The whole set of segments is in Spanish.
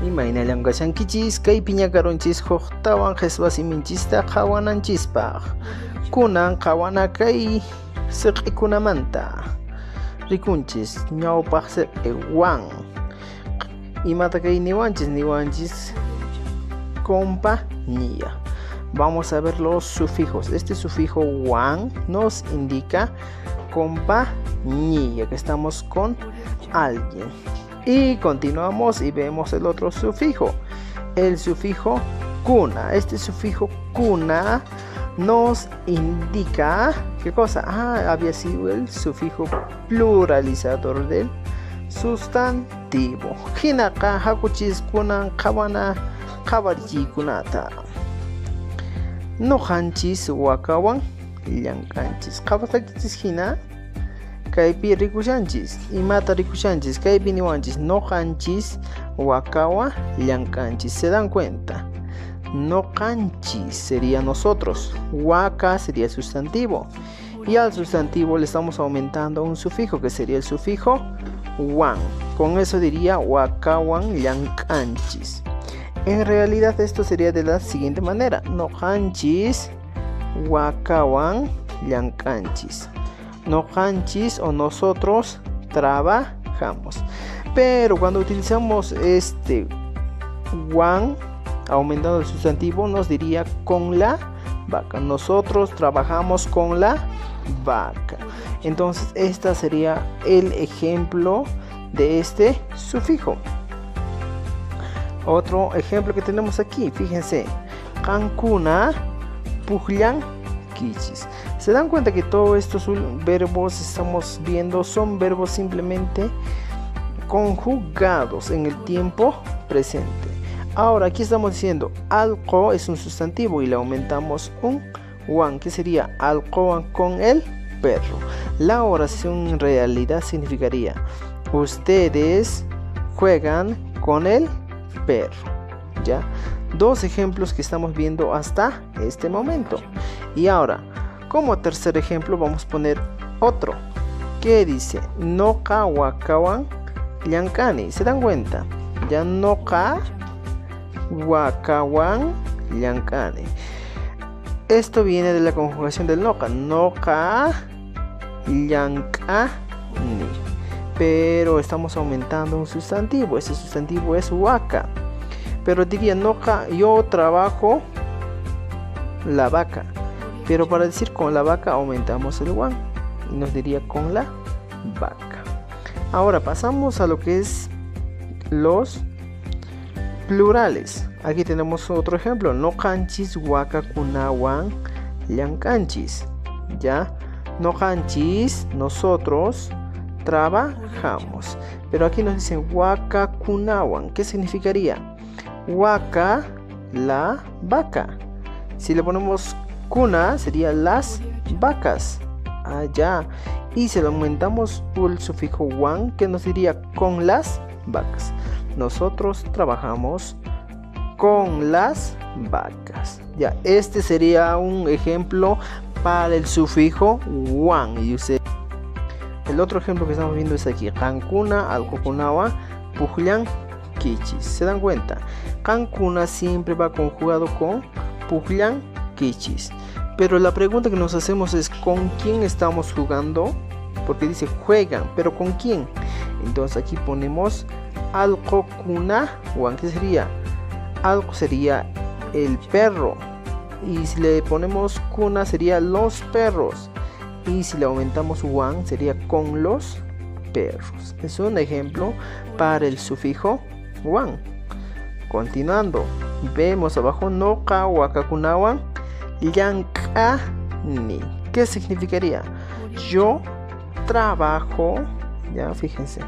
Imaynallaña kashankichis kaypi ñakaronchis huktawan qhichwasiminchista qhawananchispaq. Kunan qhawana kay siq'ikunamanta rikunchis ñawpaq siq'iwan. Imata kay niwanchis compañía. Vamos a ver los sufijos. Este sufijo wan nos indica compañía, que estamos con alguien. Y continuamos y vemos el otro sufijo, el sufijo kuna. Este sufijo kuna nos indica ¿qué cosa? Había sido el sufijo pluralizador del sustantivo. Hinaka hakuchis kunan qhawana qhawarchikunata. Noqanchis wakawan llamkanchis. Qhawatakchis hina kaypi rikushanchis. Imata rikushanchis kaypi niwanchis noqanchis wakawa llamkanchis. ¿Se dan cuenta? Noqanchis sería nosotros, waka sería sustantivo, y al sustantivo le estamos aumentando un sufijo que sería el sufijo wan. Con eso diría wakawan llamkanchis. En realidad esto sería de la siguiente manera: noqanchis wakawan llamkanchis. Noqanchis o nosotros trabajamos. Pero cuando utilizamos este wan aumentando el sustantivo, nos diría con la vaca. Nosotros trabajamos con la vaca. Entonces este sería el ejemplo de este sufijo. Otro ejemplo que tenemos aquí, fíjense, qankuna pukllan kichis. Se dan cuenta que todos estos verbos estamos viendo son verbos simplemente conjugados en el tiempo presente. Ahora aquí estamos diciendo algo es un sustantivo y le aumentamos un wan, que sería algo con el perro. La oración en realidad significaría: ustedes juegan con el perro. ¿Ya? Dos ejemplos que estamos viendo hasta este momento. Y ahora, como tercer ejemplo, vamos a poner otro que dice noqa wakawan llankani. ¿Se dan cuenta? Ya noqa wakawan llankani. Esto viene de la conjugación del noqa. Noqa llankani. Pero estamos aumentando un sustantivo. Ese sustantivo es waka. Pero diría noqa, yo trabajo la vaca. Pero para decir con la vaca aumentamos el wan y nos diría con la vaca. Ahora pasamos a lo que es los plurales. Aquí tenemos otro ejemplo: noqanchis wakakunawan llamkanchis. Ya, noqanchis, nosotros trabajamos. Pero aquí nos dicen wakakunawan. ¿Qué significaría? Waka, la vaca. Si le ponemos kuna sería las vacas. Allá. Y si le aumentamos el sufijo wan, que nos diría con las vacas. Nosotros trabajamos con las vacas. Ya, este sería un ejemplo para el sufijo wan. Y el otro ejemplo que estamos viendo es aquí: qankuna alqukunawan pukllan kichis. ¿Se dan cuenta? Qankuna siempre va conjugado con pukllan kichis. Pero la pregunta que nos hacemos es: ¿con quién estamos jugando? Porque dice juegan, pero ¿con quién? Entonces aquí ponemos alqukunawan, que sería algo sería el perro, y si le ponemos kuna sería los perros, y si le aumentamos wan sería con los perros. Es un ejemplo para el sufijo wan. Continuando, vemos abajo noqa wakakunawan llankani. ¿Qué significaría? Yo trabajo, ya fíjense,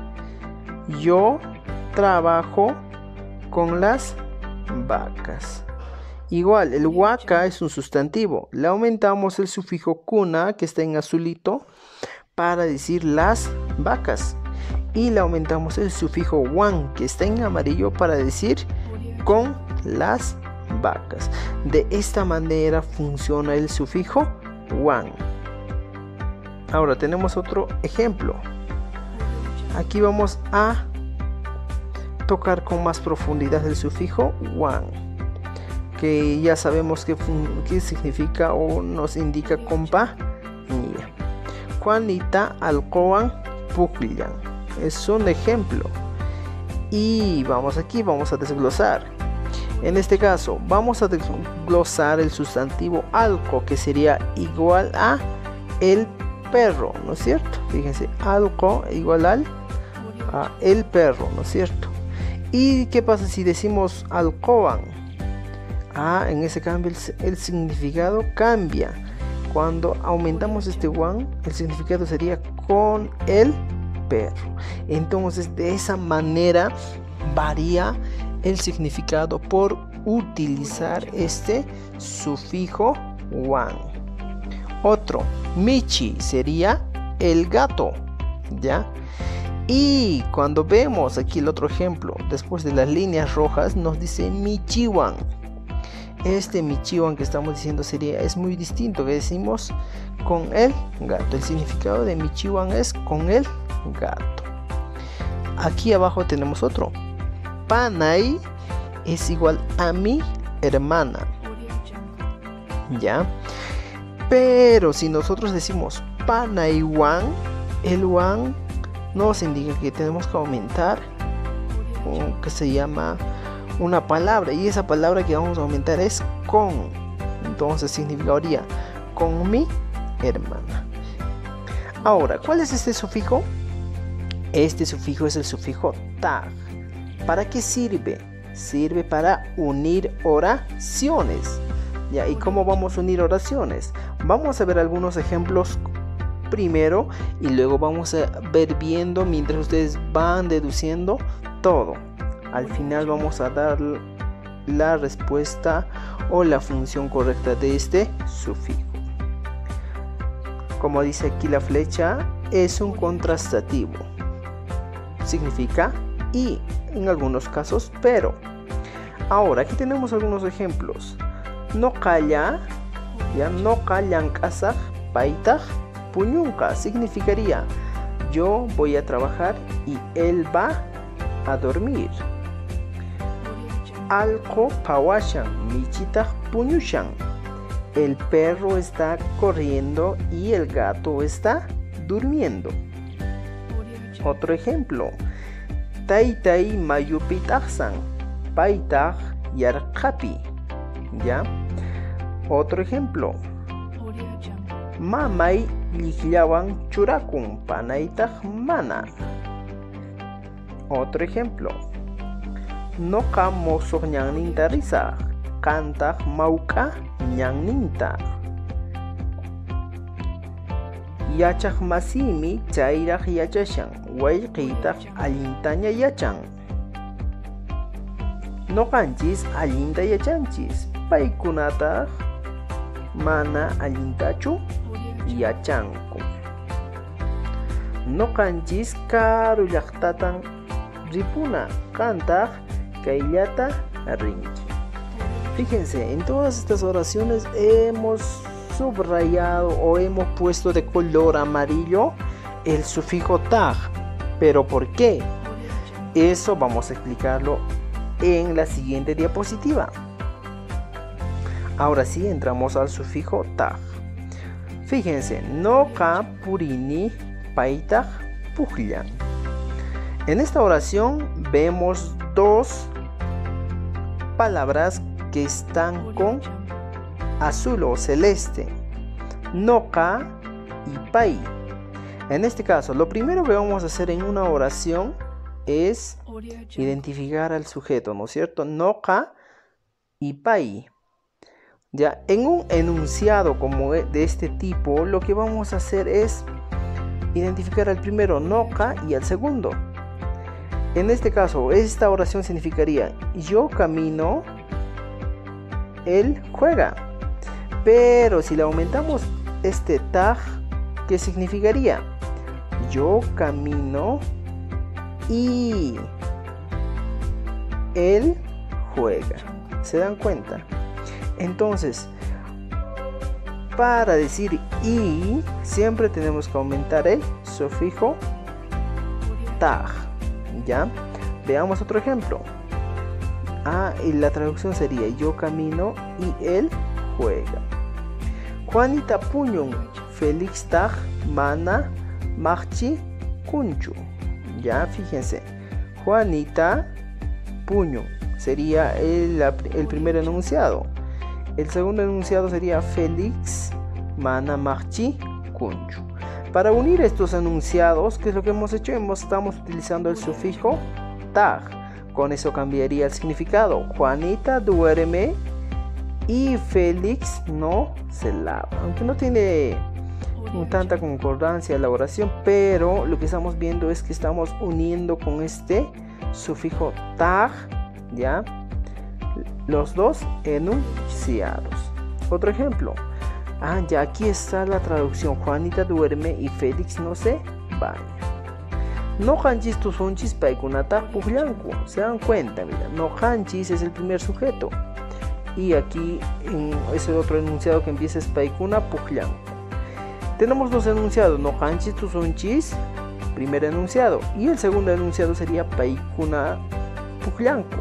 yo trabajo con las vacas. Igual, el waka es un sustantivo. Le aumentamos el sufijo kuna, que está en azulito, para decir las vacas. Y le aumentamos el sufijo wan, que está en amarillo, para decir con las vacas. De esta manera funciona el sufijo wan. Ahora tenemos otro ejemplo. Aquí vamos a tocar con más profundidad el sufijo wan, que ya sabemos qué significa o nos indica compañía. Juanita alcoban pucllan es un ejemplo. Y vamos a desglosar. En este caso vamos a desglosar el sustantivo alco, que sería igual a el perro, ¿no es cierto? Fíjense, alco igual a el perro, ¿no es cierto? ¿Y qué pasa si decimos alcoban? En ese cambio el significado cambia. Cuando aumentamos este wan, el significado sería con el perro. Entonces, de esa manera varía el significado por utilizar este sufijo wan. Otro, michi sería el gato, ¿ya? Y cuando vemos aquí el otro ejemplo, después de las líneas rojas, nos dice michiwan. Este michiwan que estamos diciendo es muy distinto, que decimos con el gato. El significado de michiwan es con el gato. Aquí abajo tenemos otro. Panay es igual a mi hermana, ¿ya? Pero si nosotros decimos panay wan, el wan nos indica que tenemos que aumentar que se llama una palabra, y esa palabra que vamos a aumentar es con. Entonces significaría con mi hermana. Ahora, ¿cuál es este sufijo? Este sufijo es el sufijo tag. ¿Para qué sirve? Sirve para unir oraciones. ¿Ya? ¿Y cómo vamos a unir oraciones? Vamos a ver algunos ejemplos primero y luego vamos a ver viendo mientras ustedes van deduciendo todo. Al final vamos a dar la respuesta o la función correcta de este sufijo. Como dice aquí la flecha, es un contrastativo. Significa y, en algunos casos, pero. Ahora, aquí tenemos algunos ejemplos. No calla, ya no callan kasaj, paitaj, puñunca. Significaría yo voy a trabajar y él va a dormir. Alko pawashan, michitaj puñushan. El perro está corriendo y el gato está durmiendo. Otro ejemplo. Taytay mayupi tajsan, paytaj yarqapi. ¿Ya? Otro ejemplo. Mamay liklawan churakun, panaytaj mana. Otro ejemplo. Noqa mosoq ñanninta risaq, qantaq mawk'a ñanninta. Yachaq masimi chayraq yachashan, wayqiytaq allintaña yachan. Noqanchis allinta yachanchis, paykunataq mana allintachu yachanku. Noqanchis karu llaqtatan ripuna, qantaq kayllata rinki. Fíjense, en todas estas oraciones hemos subrayado o hemos puesto de color amarillo el sufijo tag. ¿Pero por qué? Eso vamos a explicarlo en la siguiente diapositiva. Ahora sí, entramos al sufijo tag. Fíjense, noqa purini paytaj pukllan. En esta oración vemos dos palabras que están con azul o celeste, noqa y pay. En este caso, lo primero que vamos a hacer en una oración es identificar al sujeto, ¿no es cierto? Noqa y pay. Ya, en un enunciado como de este tipo, lo que vamos a hacer es identificar al primero, noqa, y al segundo. En este caso, esta oración significaría yo camino, él juega. Pero si le aumentamos este tag, ¿qué significaría? Yo camino y él juega. ¿Se dan cuenta? Entonces, para decir y, siempre tenemos que aumentar el sufijo tag. ¿Ya? Veamos otro ejemplo. Y la traducción sería yo camino y él juega. Juanita puñun, Félix tag, mana, marchi, kunchu. Ya, fíjense. Juanita puñun sería el primer enunciado. El segundo enunciado sería Félix, mana, marchi, kunchu. Para unir estos enunciados, ¿qué es lo que hemos hecho? Estamos utilizando el sufijo tag. Con eso cambiaría el significado. Juanita duerme y Félix no se lava. Aunque no tiene tanta concordancia la oración, pero lo que estamos viendo es que estamos uniendo con este sufijo tag, ¿ya? Los dos enunciados. Otro ejemplo. Ya aquí está la traducción. Juanita duerme y Félix no se baña. No hanchis tu sonchis paikunata pugllanku. Se dan cuenta, mira, no hanchis es el primer sujeto. Y aquí es el otro enunciado que empieza es paikuna pugllanku. Tenemos dos enunciados, no hanchis tu sonchis, primer enunciado. Y el segundo enunciado sería paikuna pugllanku.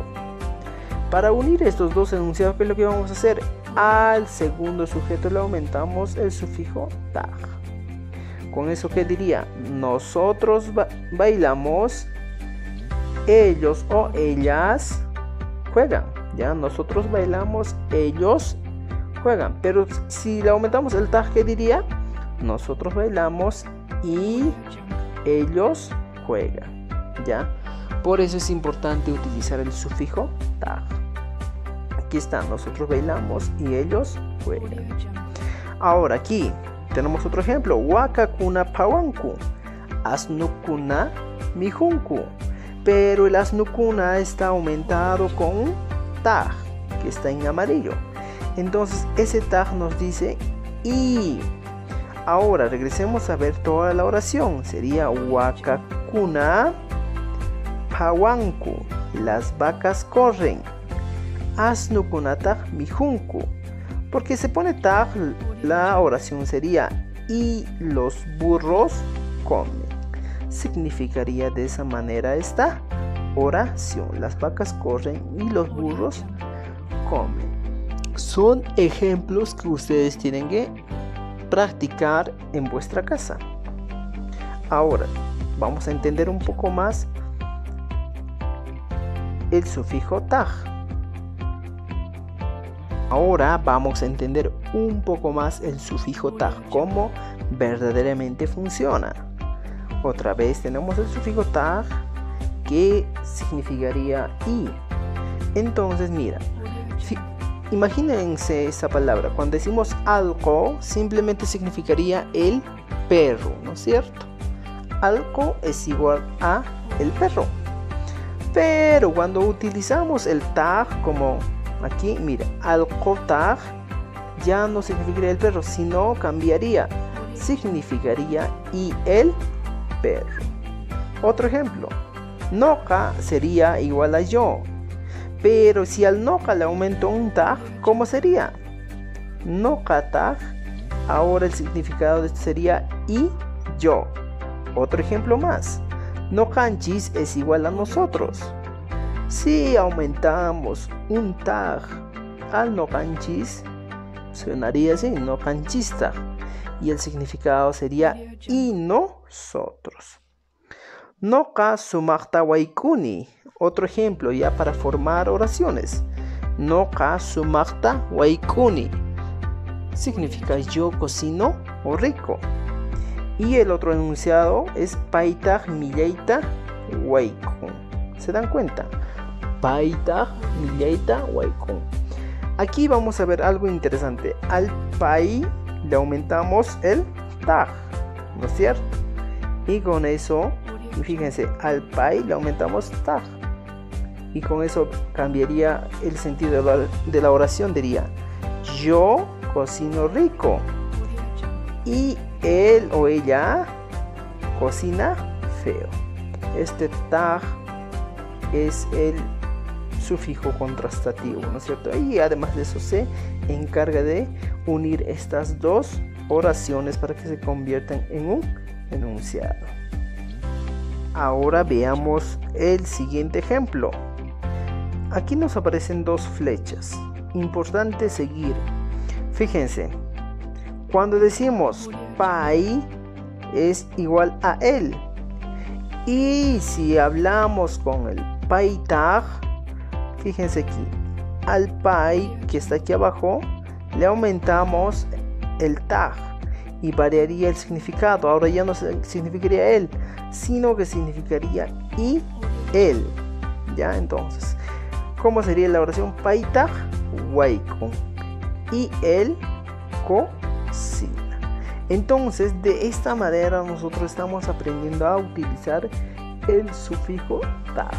Para unir estos dos enunciados, ¿qué es lo que vamos a hacer? Al segundo sujeto le aumentamos el sufijo tag. Con eso, ¿qué diría? Nosotros bailamos, ellos o ellas juegan. Ya, nosotros bailamos, ellos juegan. Pero si le aumentamos el tag, ¿qué diría? Nosotros bailamos y ellos juegan. Ya, por eso es importante utilizar el sufijo tag. Aquí está, nosotros bailamos y ellos juegan. Ahora aquí tenemos otro ejemplo. Wakakuna pawanku, asnukuna mijunku. Pero el asnukuna está aumentado con un tag que está en amarillo. Entonces ese tag nos dice y. Ahora regresemos a ver toda la oración. Sería Wakakuna pawanku, las vacas corren. Asnukuna tag mijunku. Porque se pone tag, la oración sería y los burros comen. Significaría de esa manera esta oración. Las vacas corren y los burros comen. Son ejemplos que ustedes tienen que practicar en vuestra casa. Ahora vamos a entender un poco más el sufijo tag. Ahora vamos a entender un poco más el sufijo tag, cómo verdaderamente funciona. Otra vez tenemos el sufijo tag que significaría y. Entonces mira, imagínense esa palabra. Cuando decimos algo, simplemente significaría el perro, ¿no es cierto? Algo es igual a el perro. Pero cuando utilizamos el tag como aquí, mira, algo tag ya no significaría el perro, sino cambiaría, significaría y el perro. Otro ejemplo, noca sería igual a yo, pero si al noca le aumento un tag, ¿cómo sería? Noca tag, ahora el significado de esto sería y yo. Otro ejemplo más, no canchis es igual a nosotros. Si aumentamos un tag al no canchis, sonaría así, no canchista. Y el significado sería y nosotros. Noka sumakta waikuni. Otro ejemplo ya para formar oraciones. Noka sumakta waikuni. Significa yo cocino o rico. Y el otro enunciado es paitag millaita waikun. ¿Se dan cuenta? Paitag millaita waikun. Aquí vamos a ver algo interesante. Al pai le aumentamos el tag, ¿no es cierto? Y con eso, fíjense, al pai le aumentamos tag. Y con eso cambiaría el sentido de la oración. Diría, yo cocino rico. Y él o ella cocina feo. Este tag es el sufijo contrastativo, ¿no es cierto? Y además de eso se encarga de unir estas dos oraciones para que se conviertan en un enunciado. Ahora veamos el siguiente ejemplo. Aquí nos aparecen dos flechas. Importante seguir. Fíjense, cuando decimos pai es igual a él. Y si hablamos con el pai tag, fíjense aquí, al pai que está aquí abajo le aumentamos el tag y variaría el significado. Ahora ya no significaría él, sino que significaría y él. Ya, entonces, ¿cómo sería la oración? Pai tag waikun y él cocina. Entonces, de esta manera nosotros estamos aprendiendo a utilizar el sufijo tag.